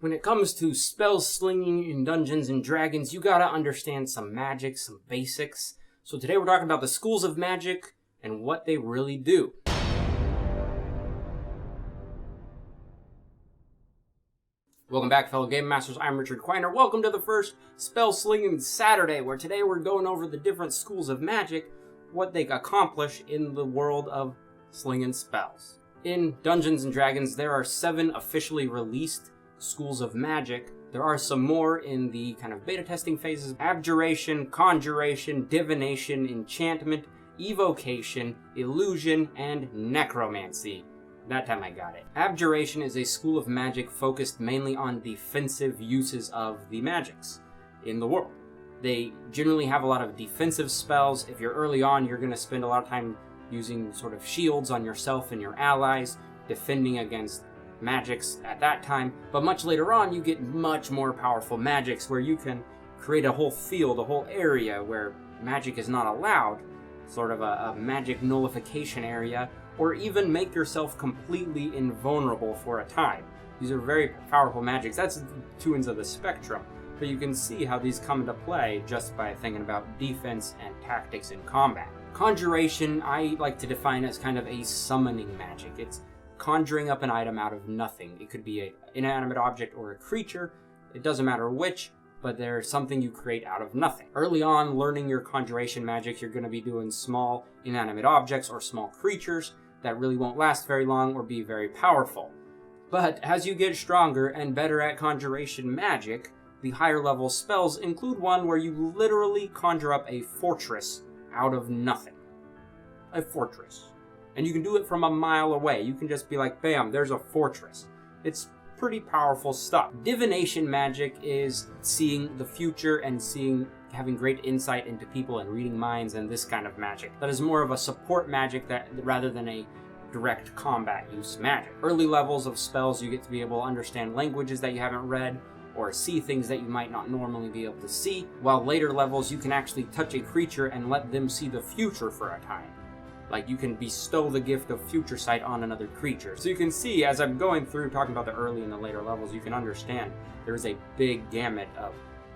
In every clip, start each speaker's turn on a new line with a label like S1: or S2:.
S1: When it comes to spell slinging in Dungeons and Dragons, you gotta understand some magic, some basics. So today we're talking about the schools of magic and what they really do. Welcome back, fellow Game Masters. I'm Richard Quiner. Welcome to the first Spell Slinging Saturday, where today we're going over the different schools of magic, what they accomplish in the world of slinging spells. In Dungeons and Dragons, there are 7 officially released schools of magic. There are some more in the kind of beta testing phases: abjuration, conjuration, divination, enchantment, evocation, illusion, and necromancy. That time I got it. Abjuration is a school of magic focused mainly on defensive uses of the magics in the world. They generally have a lot of defensive spells. If you're early on, you're going to spend a lot of time using sort of shields on yourself and your allies, defending against magics at that time. But much later on, you get much more powerful magics where you can create a whole field, a whole area where magic is not allowed, sort of a magic nullification area, or even make yourself completely invulnerable for a time. These are very powerful magics. That's two ends of the spectrum. But you can see how these come into play just by thinking about defense and tactics in combat. Conjuration, I like to define as kind of a summoning magic. It's conjuring up an item out of nothing. It could be an inanimate object or a creature. It doesn't matter which, but there's something you create out of nothing. Early on, learning your conjuration magic, you're going to be doing small inanimate objects or small creatures that really won't last very long or be very powerful. But as you get stronger and better at conjuration magic, the higher level spells include one where you literally conjure up a fortress out of nothing. A fortress. And you can do it from a mile away. You can just be like, bam, there's a fortress. It's pretty powerful stuff. Divination magic is seeing the future and having great insight into people and reading minds and this kind of magic. That is more of a support magic rather than a direct combat use magic. Early levels of spells, you get to be able to understand languages that you haven't read or see things that you might not normally be able to see, while later levels you can actually touch a creature and let them see the future for a time. Like, you can bestow the gift of future sight on another creature. So you can see, as I'm going through talking about the early and the later levels, you can understand there's a big gamut of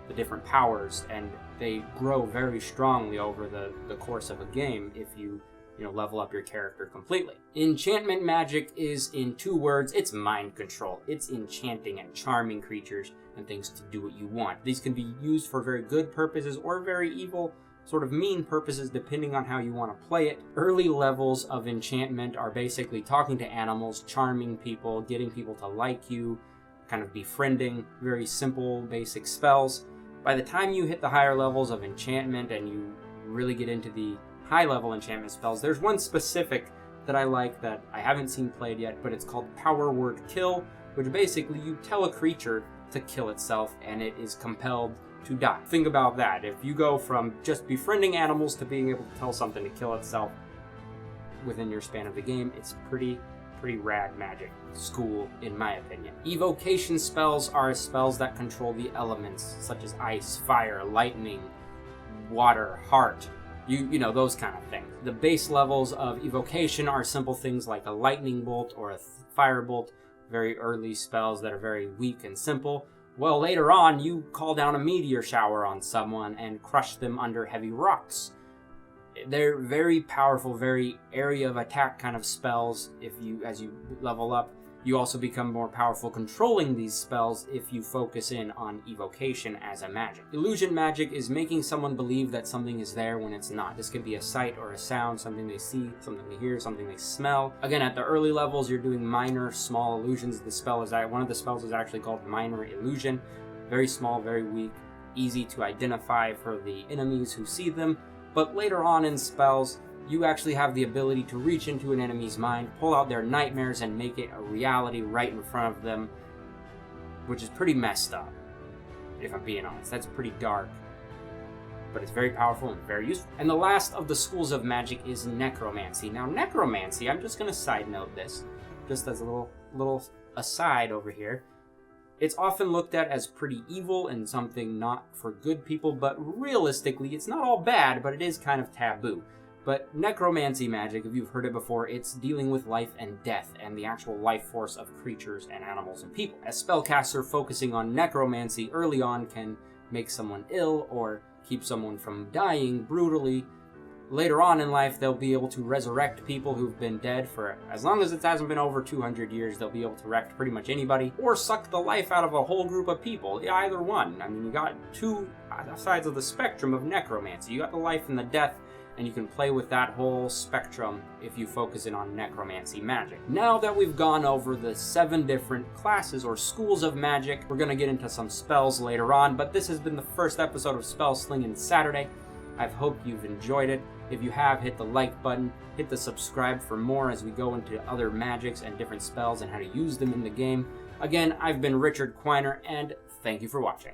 S1: the different powers, and they grow very strongly over the course of a game if you level up your character completely. Enchantment magic is, in 2 words, it's mind control. It's enchanting and charming creatures and things to do what you want. These can be used for very good purposes or very evil, sort of mean purposes, depending on how you want to play it. Early levels of enchantment are basically talking to animals, charming people, getting people to like you, kind of befriending, very simple, basic spells. By the time you hit the higher levels of enchantment and you really get into the high-level enchantment spells, there's one specific that I like that I haven't seen played yet, but it's called Power Word Kill, which basically you tell a creature to kill itself and it is compelled to die. Think about that. If you go from just befriending animals to being able to tell something to kill itself within your span of the game, it's pretty rad magic school, in my opinion. Evocation spells are spells that control the elements, such as ice, fire, lightning, water, heart, you know, those kind of things. The base levels of evocation are simple things like a lightning bolt or a fire bolt, very early spells that are very weak and simple. Well, later on, you call down a meteor shower on someone and crush them under heavy rocks. They're very powerful, very area of attack kind of spells. As you level up, you also become more powerful controlling these spells if you focus in on evocation as a magic. Illusion magic is making someone believe that something is there when it's not. This could be a sight or a sound, something they see, something they hear, something they smell. Again, at the early levels, you're doing minor, small illusions. One of the spells is actually called Minor Illusion. Very small, very weak, easy to identify for the enemies who see them. But later on in spells, you actually have the ability to reach into an enemy's mind, pull out their nightmares, and make it a reality right in front of them, which is pretty messed up, if I'm being honest. That's pretty dark, but it's very powerful and very useful. And the last of the schools of magic is necromancy. Now, necromancy, I'm just going to side note this, just as a little aside over here. It's often looked at as pretty evil and something not for good people, but realistically, it's not all bad, but it is kind of taboo. But necromancy magic, if you've heard it before, it's dealing with life and death and the actual life force of creatures and animals and people. A spellcaster focusing on necromancy early on can make someone ill or keep someone from dying brutally. Later on in life, they'll be able to resurrect people who've been dead for as long as it hasn't been over 200 years. They'll be able to resurrect pretty much anybody, or suck the life out of a whole group of people. Either one. I mean, you got two sides of the spectrum of necromancy. You got the life and the death, and you can play with that whole spectrum if you focus in on necromancy magic. Now that we've gone over the 7 different classes or schools of magic, we're going to get into some spells later on, but this has been the first episode of Spell Slingin' Saturday. I hope you've enjoyed it. If you have, hit the like button, hit the subscribe for more as we go into other magics and different spells and how to use them in the game. Again, I've been Richard Quiner, and thank you for watching.